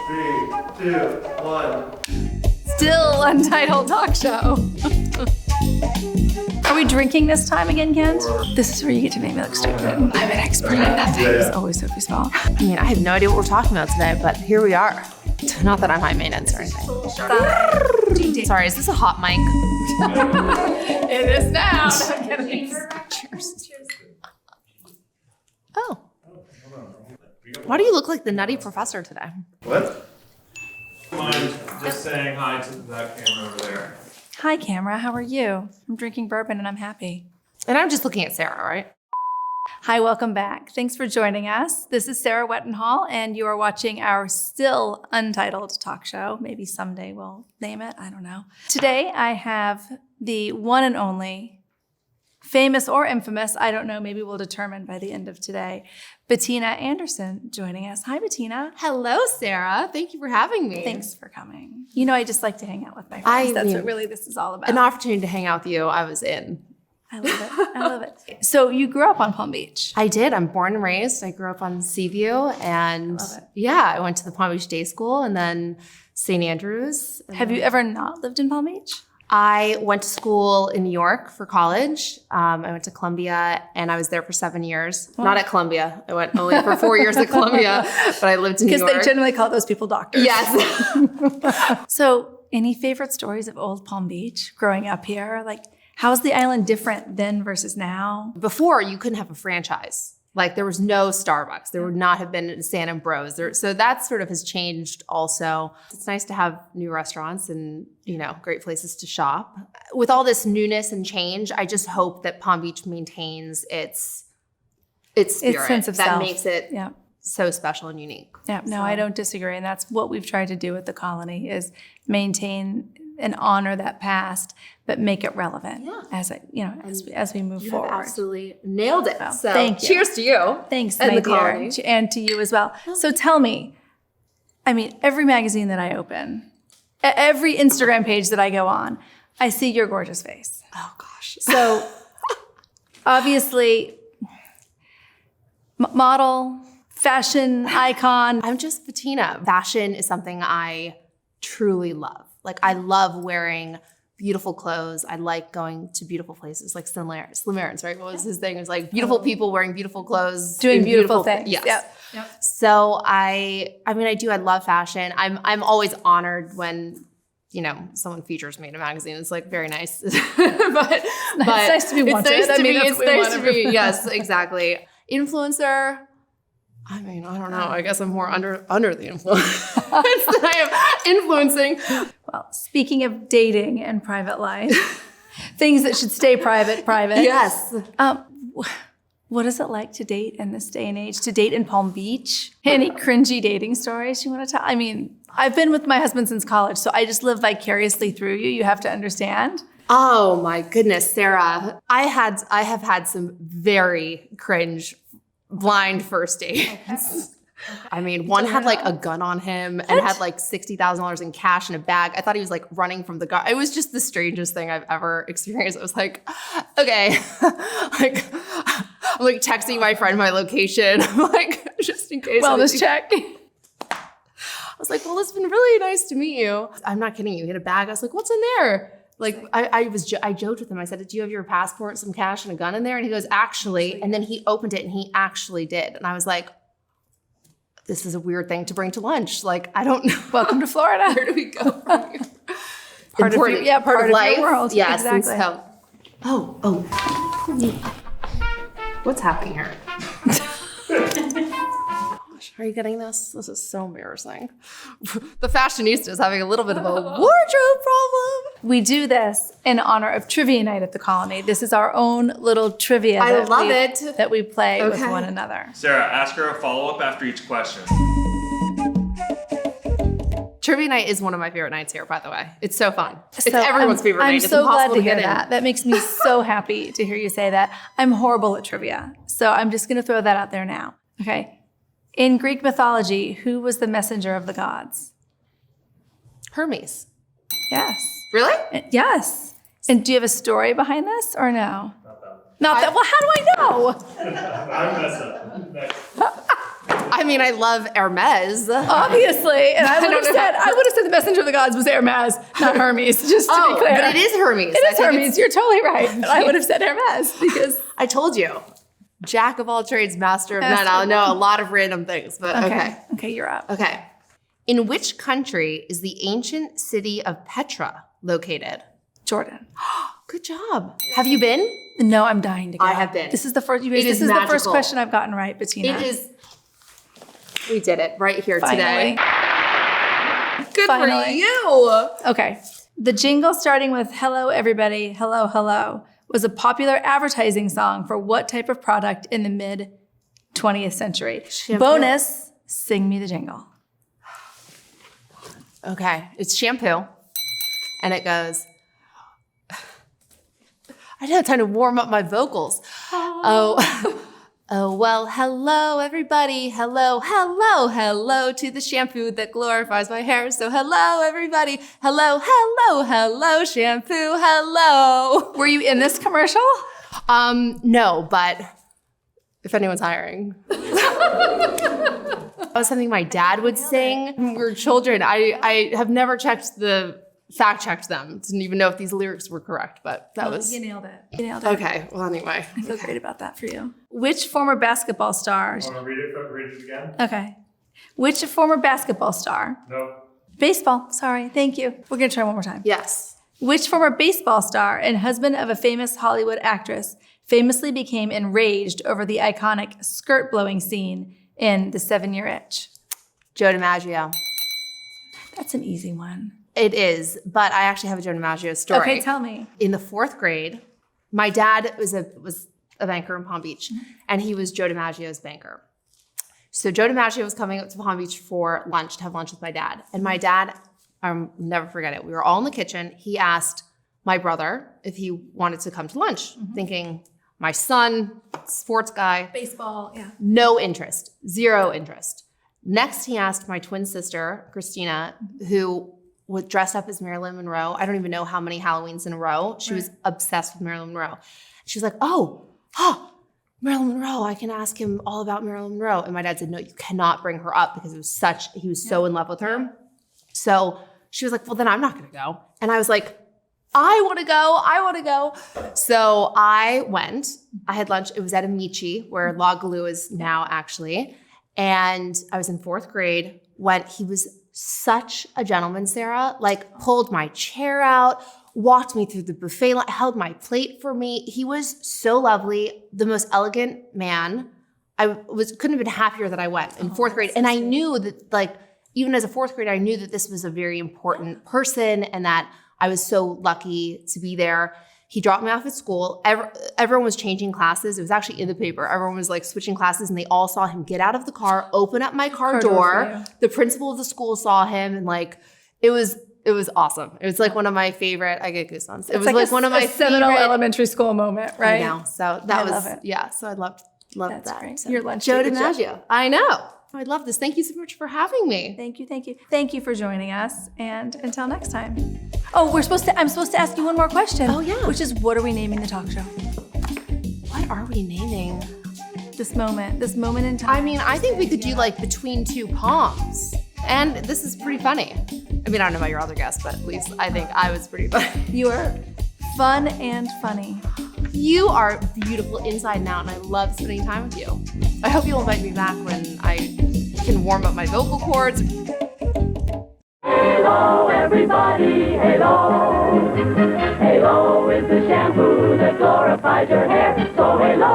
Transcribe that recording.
3, 2, 1. Still Untitled talk show. Are we drinking this time again, Kent? This is where you get to make me look stupid. I'm an expert at nothing. It's always Sophie's fault. I mean, I have no idea what we're talking about today, but here we are. Not that I'm high maintenance or anything. Sorry, is this a hot mic? It is now. Cheers. Oh. Why do you look like the nutty professor today? What? Mind just saying hi to that camera over there. Hi, camera. How are you? I'm drinking bourbon and I'm happy. And I'm just looking at Sarah, right? Hi, welcome back. Thanks for joining us. This is Sarah Wetenhall, and you are watching our still Untitled talk show. Maybe someday we'll name it. I don't know. Today, I have the one and only, famous or infamous, I don't know, maybe we'll determine by the end of today, Bettina Anderson joining us. Hi, Bettina. Hello, Sarah. Thank you for having me. Thanks for coming. You know, I just like to hang out with my friends. That's what really this is all about. An opportunity to hang out with you, I was in. I love it. I love it. So you grew up on Palm Beach. I did. I'm born and raised. I grew up on Seaview, and I went to the Palm Beach Day School and then St. Andrews. Have you ever not lived in Palm Beach? I went to school in New York for college. I went to Columbia, and I was there for 7 years. Wow. Not at Columbia. I went only for 4 years at Columbia, but I lived in New York. Because they generally call those people doctors. Yes. So any favorite stories of old Palm Beach growing up here? Like, how's the island different then versus now? Before, you couldn't have a franchise. Like, there was no Starbucks. There would not have been San Ambrose. So that sort of has changed also. It's nice to have new restaurants and, great places to shop. With all this newness and change, I just hope that Palm Beach maintains its spirit. Its sense of that self. makes it so special and unique. Yeah, no, I don't disagree. And that's what we've tried to do with the colony is maintain and honor that past, but make it relevant as we move forward. You have absolutely nailed it. So thank you. Cheers to you. Thanks, and my the dear, colony. and to you as well. So tell me, every magazine that I open, every Instagram page that I go on, I see your gorgeous face. Oh gosh. So obviously, model, fashion icon. I'm just Bettina. Fashion is something I truly love. Like, I love wearing beautiful clothes. I like going to beautiful places, like Slim Aaron's, right? What was his thing? It was like beautiful people wearing beautiful clothes. Doing beautiful things. Yes. Yep. So I do. I love fashion. I'm always honored when, someone features me in a magazine. It's like very nice. but it's nice to be wanted. It's nice to be, yes, exactly. Influencer. I don't know. I guess I'm more under the influence than I am influencing. Well, speaking of dating and private life, things that should stay private. Yes. What is it like to date in this day and age? To date in Palm Beach? Any cringy dating stories you want to tell? I've been with my husband since college, so I just live vicariously through you. You have to understand. Oh my goodness, Sarah. I have had some very cringe blind first dates. Okay. One had like a gun on him and had like $60,000 in cash in a bag. I thought he was like running from the guard. It was just the strangest thing I've ever experienced. I was like, okay, I'm like texting my friend my location, just in case. Wellness check. I was like, well, it's been really nice to meet you. I'm not kidding you. He had a bag. I was like, what's in there? Like, I joked with him. I said, do you have your passport, some cash, and a gun in there? And he goes, actually. And then he opened it, and he actually did. And I was like, this is a weird thing to bring to lunch. Like, I don't know. Welcome to Florida. Where do we go from here? Part of life. Your world. Yes. Exactly. So, what's happening here? Are you getting this? This is so embarrassing. The fashionista is having a little bit of a wardrobe problem. We do this in honor of Trivia Night at the Colony. This is our own little trivia that we play with one another. Sarah, ask her a follow-up after each question. Trivia Night is one of my favorite nights here, by the way. It's so fun. It's everyone's favorite night. I'm so glad to hear that. That makes me so happy to hear you say that. I'm horrible at trivia, so I'm just going to throw that out there now. Okay. In Greek mythology, who was the messenger of the gods? Hermes. Yes. Really? Yes. And do you have a story behind this or no? Not that. Well, how do I know? I'm messed up. Next. I mean, I love Hermes. Obviously, and I would have said the messenger of the gods was Hermes, not Hermes, just to be clear. But it is Hermes. It is Hermes. You're totally right. But I would have said Hermes because I told you. Jack of all trades, master of none. I know a lot of random things, but okay. Okay, you're up. Okay. In which country is the ancient city of Petra located? Jordan. Good job. Have you been? No, I'm dying to go. I have been. This is the first. It this is magical. the first question I've gotten right, Bettina. It is. We did it right here Finally. today. Good Finally. for you. Okay. The jingle starting with "Hello, everybody, hello, hello" was a popular advertising song for what type of product in the mid 20th century? Shampoo. Bonus: sing me the jingle. Okay, it's shampoo, and it goes. I didn't have time to warm up my vocals. Oh, well, hello, everybody. Hello, hello, hello to the shampoo that glorifies my hair. So hello, everybody. Hello, hello, hello, shampoo, hello. Were you in this commercial? No, but if anyone's hiring. That was something my dad would sing when we were children. I have never fact-checked them. Didn't even know if these lyrics were correct, but that was... You nailed it. You nailed it. Okay, well, anyway. I feel great about that for you. Which former basketball star... Want to read it again? Okay. Which former basketball star... No. Baseball. Sorry. Thank you. We're going to try one more time. Yes. Which former baseball star and husband of a famous Hollywood actress famously became enraged over the iconic skirt-blowing scene in The 7-Year Itch? Joe DiMaggio. That's an easy one. It is, but I actually have a Joe DiMaggio story. Okay, tell me. In the 4th grade, my dad was a banker in Palm Beach, and he was Joe DiMaggio's banker. So Joe DiMaggio was coming up to Palm Beach for lunch, to have lunch with my dad. And my dad, I'll never forget it, we were all in the kitchen. He asked my brother if he wanted to come to lunch, thinking, my son, sports guy. Baseball, yeah. No interest, 0 interest. Next, he asked my twin sister, Christina, who was dressed up as Marilyn Monroe. I don't even know how many Halloweens in a row. She was obsessed with Marilyn Monroe. She was like, Marilyn Monroe, I can ask him all about Marilyn Monroe. And my dad said, no, you cannot bring her up because he was so in love with her. So she was like, well, then I'm not gonna go. And I was like, I wanna go. So I went, I had lunch, it was at Amici, where La Galoo is now actually. And I was in 4th grade when he was such a gentleman, Sarah, like pulled my chair out, walked me through the buffet, held my plate for me. He was so lovely, the most elegant man. Couldn't have been happier that I went in 4th grade. And I knew that, even as a 4th grader, I knew that this was a very important person and that I was so lucky to be there. He dropped me off at school. Everyone was changing classes. It was actually in the paper. Everyone was switching classes, and they all saw him get out of the car, open up my car door. The principal of the school saw him, and it was awesome. It was one of my favorite. I get goosebumps. It was one of my seminal elementary school moment, right? I know. So that was love it. Yeah. So I loved That's that. Great. So, Your lunch. Joe DiMaggio. I know. I love this. Thank you so much for having me. Thank you. Thank you for joining us. And until next time. Oh, I'm supposed to ask you one more question. Oh, yeah. Which is, what are we naming the talk show? What are we naming? This moment in time. I mean, I think we could do Between Two Palms. And this is pretty funny. I mean, I don't know about your other guests, but at least I think I was pretty funny. You are fun and funny. You are beautiful inside and out, and I love spending time with you. I hope you'll invite me back when I can warm up my vocal cords. Halo, everybody, halo. Halo is the shampoo that glorifies your hair. So halo.